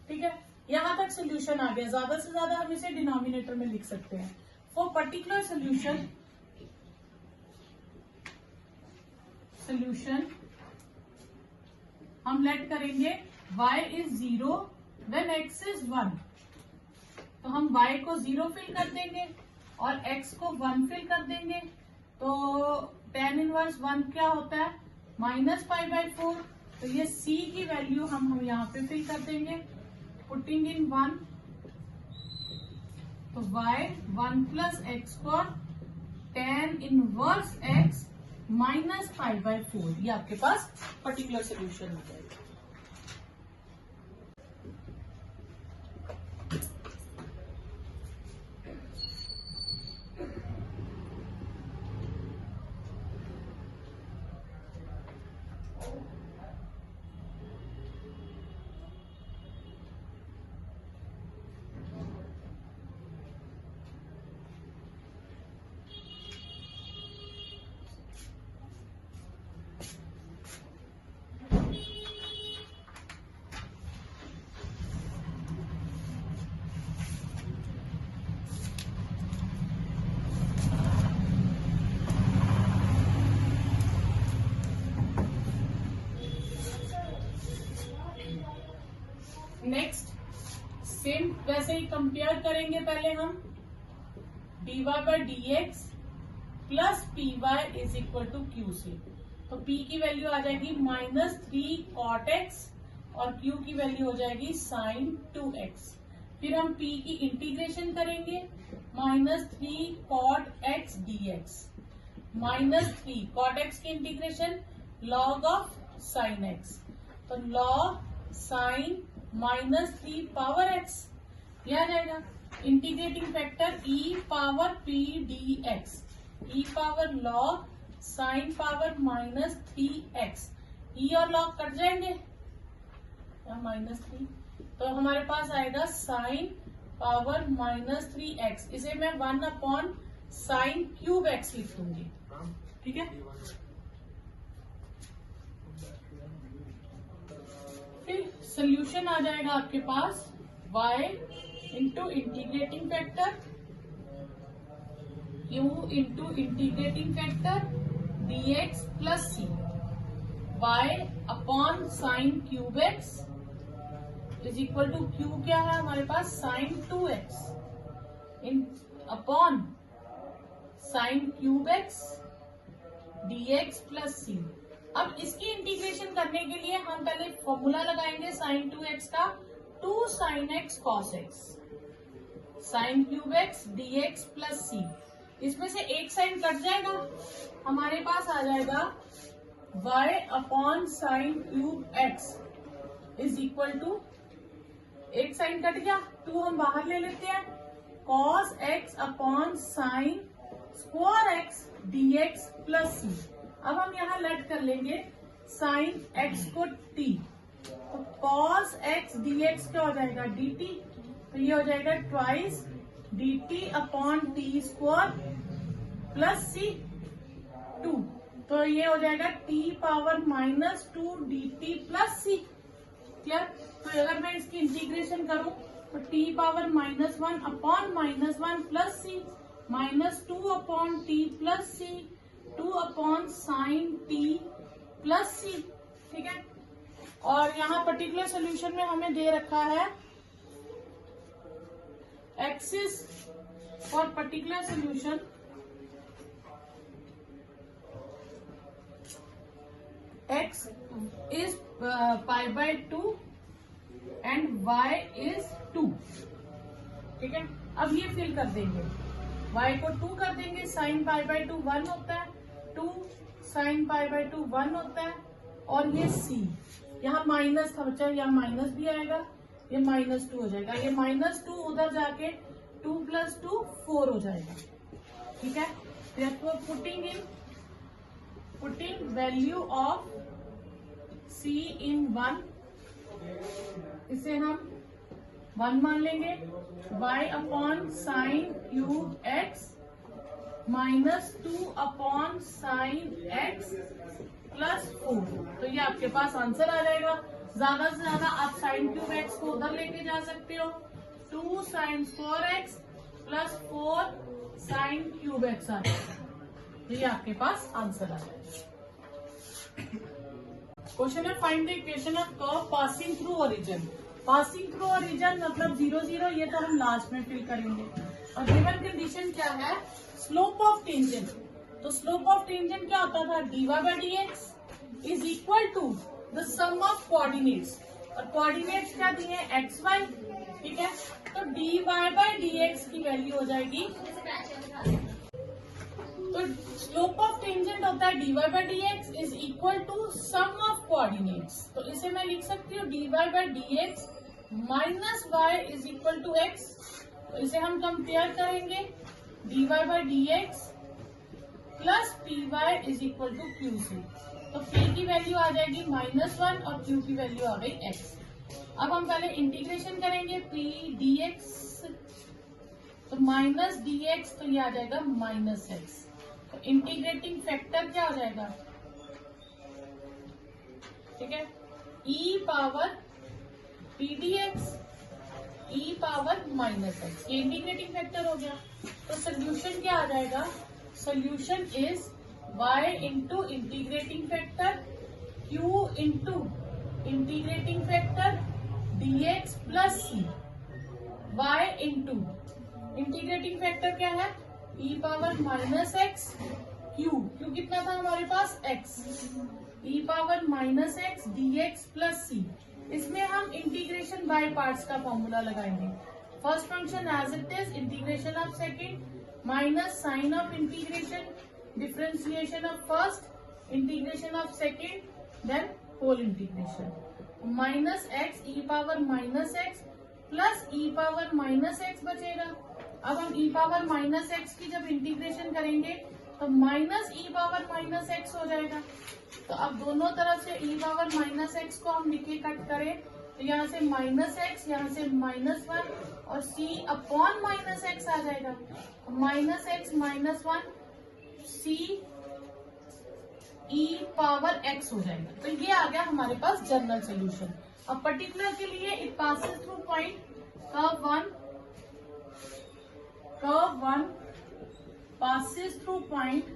S1: ठीक है, यहां तक सोल्यूशन आ गया। ज्यादा से ज्यादा हम इसे डिनोमिनेटर में लिख सकते हैं। फॉर पर्टिकुलर सोल्यूशन हम लेट करेंगे y is 0 when x is 1। तो हम y को 0 फिल कर देंगे और x को 1 फिल कर देंगे। तो tan इनवर्स 1 क्या होता है -π/4। तो ये c की वैल्यू हम यहाँ पे फिल कर देंगे पुटिंग इन 1। तो y 1 plus x square tan inverse x -π/4, ये आपके पास पर्टिकुलर सोल्यूशन हो जाएगा। नेक्स्ट सेम वैसे ही कंपेयर करेंगे। पहले हम dy by d x plus p y is equal to q से। तो p की वैल्यू आ जाएगी -3 cot x और q की वैल्यू हो जाएगी sin 2x। फिर हम p की इंटीग्रेशन करेंगे -3 cot x dx, -3 cot x की integration log of sin x। तो log sin -3 पावर x, यह आ जाएगा। Integrating factor e power p dx, e power log sin power -3x, e और log cut जाएंगे -3, तो हमारे पास आएगा sin पावर -3x। इसे मैं 1/sin³ लिख दूंगी। ठीक है, फिर सोल्यूशन आ जाएगा आपके पास y into integrating factor q into integrating factor dx plus c, y upon sin³ is equal to q क्या है हमारे पास sin 2x upon sin³ dx plus c। अब इसकी इंटीग्रेशन करने के लिए हम पहले फॉर्मूला लगाएंगे sin 2x का 2 sin x cos x, sin³ dx plus c। इसमें से एक साइन कट जाएगा, हमारे पास आ जाएगा y upon sin³ is equal to, एक साइन कट गया 2 हम बाहर ले लेते हैं cos x upon sine square x dx plus c. अब हम यहाँ लेट कर लेंगे साइन x को t, तो cos x dx क्या हो जाएगा dt, तो ये हो जाएगा twice dt upon t square plus c 2, तो ये हो जाएगा t power -2 dt plus c. Clear? तो अगर मैं इसकी इंटीग्रेशन करूं तो t power -1 upon -1 plus c, -2 upon t plus c, 2 upon sine t plus c. ठीक है, और यहाँ पर्टिकुलर सोल्यूशन में हमें दे रखा है axis for particular solution x is pi by 2 and y is 2। ठीक है, अब ये फिल कर देंगे, y को 2 कर देंगे, साइन पाई बाय 2 1 होता है, 2 साइन पाई बाय 2 1 होता है, और ये c यहाँ माइनस था बच्चा, यहाँ माइनस भी आएगा, ये -2 हो जाएगा, ये -2 उधर जाके 2 + 2 4 हो जाएगा। ठीक है, therefore putting value of c in 1, इसे हम 1 मान लेंगे, y upon sine cube x -2 upon sign x plus 4, तो ये आपके पास आंसर आ जाएगा। ज्यादा से ज्यादा आप साइन क्यूब x को उधर लेके जा सकते हो, 2 sine square x plus 4 sine cube x आ जाएगा, तो ये आपके पास आंसर आ जाएगा। क्वेश्चन है find the equation of curve passing through origin. Passing through origin मतलब 0 0, ये तो हम लास्ट में फिल करेंगे। और गिवन कंडीशन क्या है, स्लोप ऑफ टेंजेंट। तो स्लोप ऑफ टेंजेंट क्या होता था, dy by dx is equal to the sum of coordinates, और कोऑर्डिनेट्स क्या दिए एक्स वाई। ठीक है, तो dy by dx की वैल्यू हो जाएगी, तो स्लोप ऑफ टेंजेंट होता है dy by dx is equal to sum of coordinates, तो इसे मैं लिख सकती हूँ dy by dx minus y is equal to x. तो इसे हम कंपेयर करेंगे, dy by dx plus p y is equal to q सी, तो p की वैल्यू आ जाएगी -1 और q की वैल्यू आ गई x। अब हम पहले इंटीग्रेशन करेंगे p dx, तो माइनस dx, तो ये आ जाएगा -x, तो इंटीग्रेटिंग फैक्टर क्या हो जाएगा, ठीक है, e power p dx e power -x, ये इंटीग्रेटिंग फैक्टर हो गया। तो सोल्यूशन क्या आ जाएगा, solution is y into integrating factor q into integrating factor dx plus c, y into integrating factor क्या है e पावर -x, q कितना था हमारे पास x, e power -x dx plus c। इसमें हम इंटीग्रेशन बाय पार्ट्स का formula लगाएंगे। First function as it is, integration of second minus sign of integration, differentiation of first, integration of second, then whole integration, -x e power -x plus e power -x बचेगा। अब हम e power -x की जब integration करेंगे तो -e power -x हो जाएगा। तो अब दोनों तरफ से e पावर -x को हम लिखे कट करें, तो यहाँ से -x, यहाँ से -1 और c अपॉन -x आ जाएगा, -x -1 c e power x हो जाएगा। तो ये आ गया हमारे पास जनरल सोल्यूशन। अब पर्टिकुलर के लिए it passes through point curve 1 passes through point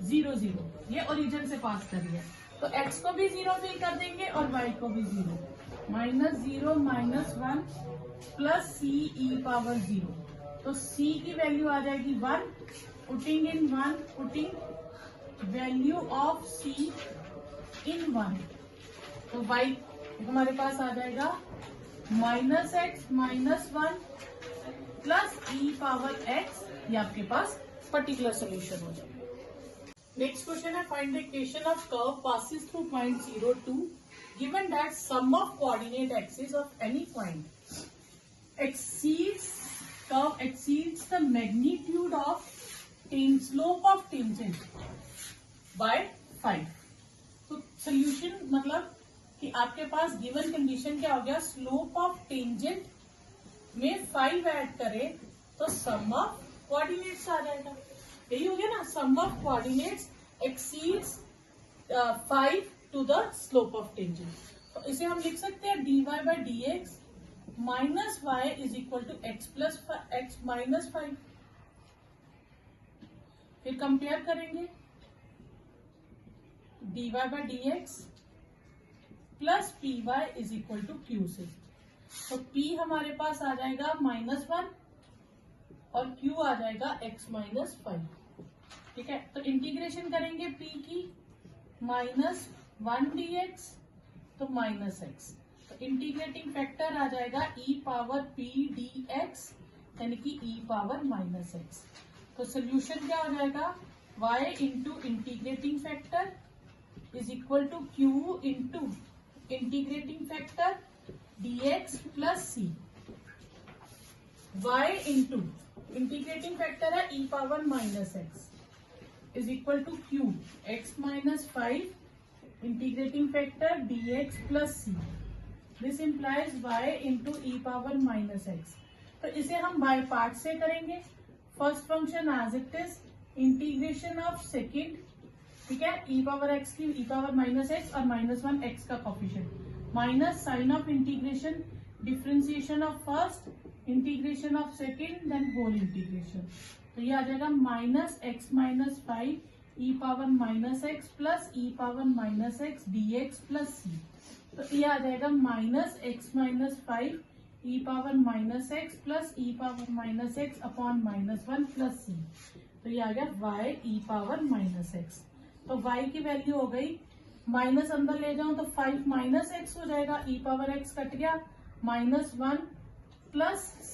S1: 0 0, ये ओरिजिन से पास कर रही है, तो x को भी 0 फिल कर देंगे और y को भी 0, -0 -1 प्लस c e पावर 0, तो c की वैल्यू आ जाएगी 1, putting in 1, putting value of c इन 1, तो y हमारे पास आ जाएगा -x -1 plus e power x, ये आपके पास पर्टिकुलर सोल्यूशन हो जाएगा। नेक्स्ट क्वेश्चन है find the equation of curve passes through point 0 2, given that sum of coordinate axes of any point curve exceeds the magnitude of slope of tangent by 5. तो solution मतलब कि आपके पास given condition क्या हो गया, slope of tangent में 5 add करें तो सम ऑफ कोऑर्डिनेट्स आ जाएगा। यही हो गया ना, sum of coordinates exceeds 5 to the slope of tangent. तो इसे हम लिख सकते हैं dy by d x minus y is equal to x plus x minus 5। फिर कंपेयर करेंगे dy by d x plus p y is equal to q से। तो p हमारे पास आ जाएगा -1 और q आ जाएगा x माइनस 5। ठीक है, तो इंटीग्रेशन करेंगे p की -1 dx तो -x, तो इंटीग्रेटिंग फैक्टर आ जाएगा e पावर p dx यानी कि e पावर -x। तो सोल्यूशन क्या हो जाएगा, y into integrating factor is equal to q into integrating factor dx plus c, y into integrating factor है e power -x is equal to q x minus 5 integrating factor dx plus c। This implies y into e power -x। तो इसे हम by part से करेंगे। First function as it is, integration of second, ठीक है, e power x की e power -x और -1 x का coefficient minus sign of integration, differentiation of first, integration of second, then whole integration. तो ये आ जाएगा -x minus 5 e power -x plus e power -x dx plus c। तो ये आ जाएगा -x minus 5 e power -x plus e power -x upon -1 plus c। तो ये आ गया y e पावर -x। तो y की वैल्यू हो गई, माइनस अंदर ले जाऊं तो 5 माइनस एक्स हो जाएगा, e पावर x कट गया, -1 plus c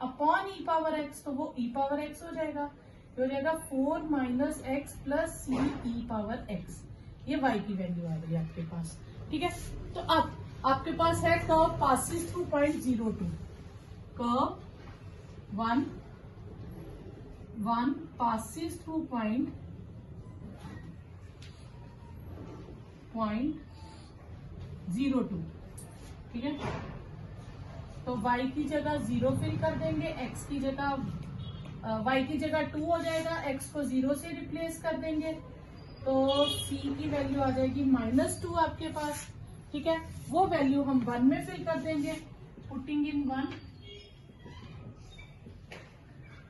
S1: upon e power x, तो वो e पावर x हो जाएगा। ये हो जाएगा 4 minus x plus c e power x। ये y की वैल्यू आ गई आपके पास। ठीक है, तो अब आपके पास है curve passes through point 02, curve 1 passes through point 0.02। ठीक है, तो y की जगह 0 फिल कर देंगे, x की जगह y की जगह 2 हो जाएगा, x को 0 से रिप्लेस कर देंगे, तो c की वैल्यू आ जाएगी -2 आपके पास। ठीक है, वो वैल्यू हम 1 में फिल कर देंगे, पुटिंग इन 1।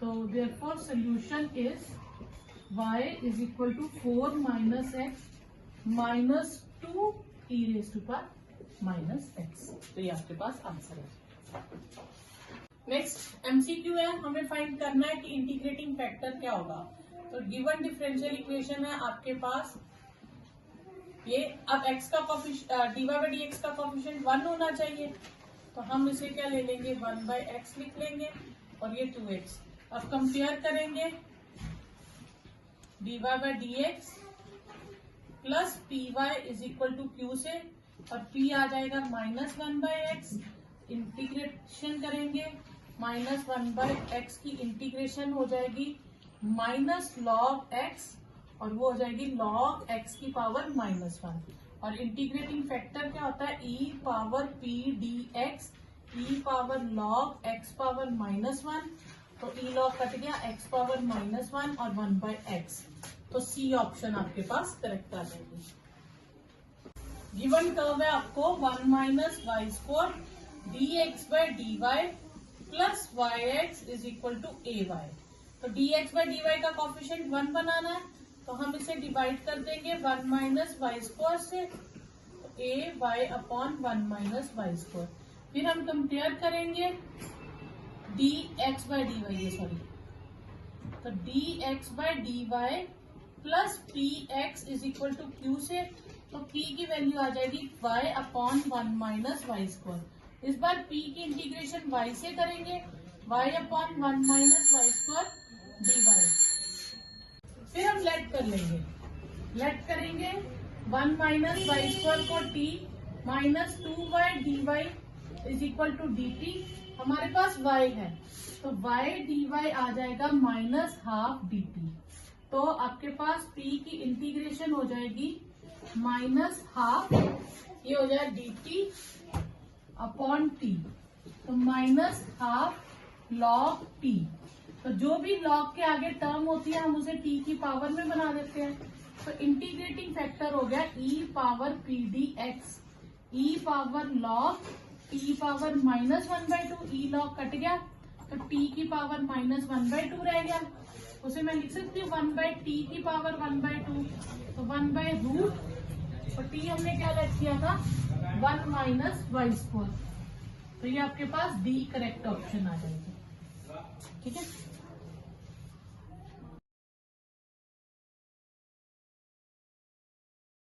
S1: तो therefore solution is y is equal to 4 minus x minus 2 e raise to power -x। तो ये आपके पास आंसर है। नेक्स्ट एमसीक्यू है, हमें फाइंड करना है कि इंटीग्रेटिंग फैक्टर क्या होगा। तो गिवन डिफरेंशियल इक्वेशन है आपके पास ये, अब x का कोफिशिएंट dy बाई dx का कोफिशिएंट 1 होना चाहिए, तो हम इसे क्या ले लेंगे, 1 बाई एक्स लिख लेंगे और ये 2x। अब कंपेयर करेंगे dy by dx plus p y is equal to q से, और p आ जाएगा -1 बाई एक्स, इंटीग्रेशन करेंगे -1 बाई एक्स की इंटीग्रेशन हो जाएगी माइनस लॉग एक्स, और वो हो जाएगी log x की पावर -1, और इंटीग्रेटिंग फैक्टर क्या होता है, e power p dx e power log x power -1, तो e log कट गया, x पावर -1 और 1 बाई एक्स। तो सी ऑप्शन आपके पास करेक्ट आ जाएगी। गिवन कर्व है आपको 1 minus y square dx by dy plus y x is equal to ay। तो dx by dy का कोफिशिएंट 1 बनाना है, तो हम इसे डिवाइड कर देंगे 1 माइनस वाई स्क्वायर से, तो a y upon 1 minus y square. फिर हम कंपेयर करेंगे d x by d y, sorry, तो d x by d y plus p x is equal to q से, तो p की वैल्यू आ जाएगी y upon 1 minus y square. इस बार p की इंटीग्रेशन y से करेंगे, y upon 1 minus y square d y. फिर हम लेट कर लेंगे, लेट करेंगे 1 माइनस वाई स्क्वायर को t minus 2y dy is equal to dt। हमारे पास y है तो y dy आ जाएगा माइनस हाफ dt। तो आपके पास p की इंटीग्रेशन हो जाएगी माइनस हाफ, ये हो जाए dt अपॉन t, तो माइनस हाफ लॉग t। तो जो भी लॉग के आगे टर्म होती है हम उसे t की पावर में बना देते हैं। तो इंटीग्रेटिंग फैक्टर हो गया e power p dx, e power log t power minus 1/2, e log cut गया तो t की पावर माइनस 1/2 रह गया। उसे मैं लिख सकती हूँ 1/t की पावर 1/2, तो 1/रूट, और t हमने क्या रख किया था 1 माइनस y²। तो ये आपके पास डी करेक्ट ऑप्शन आ जाएगी। ठीक है।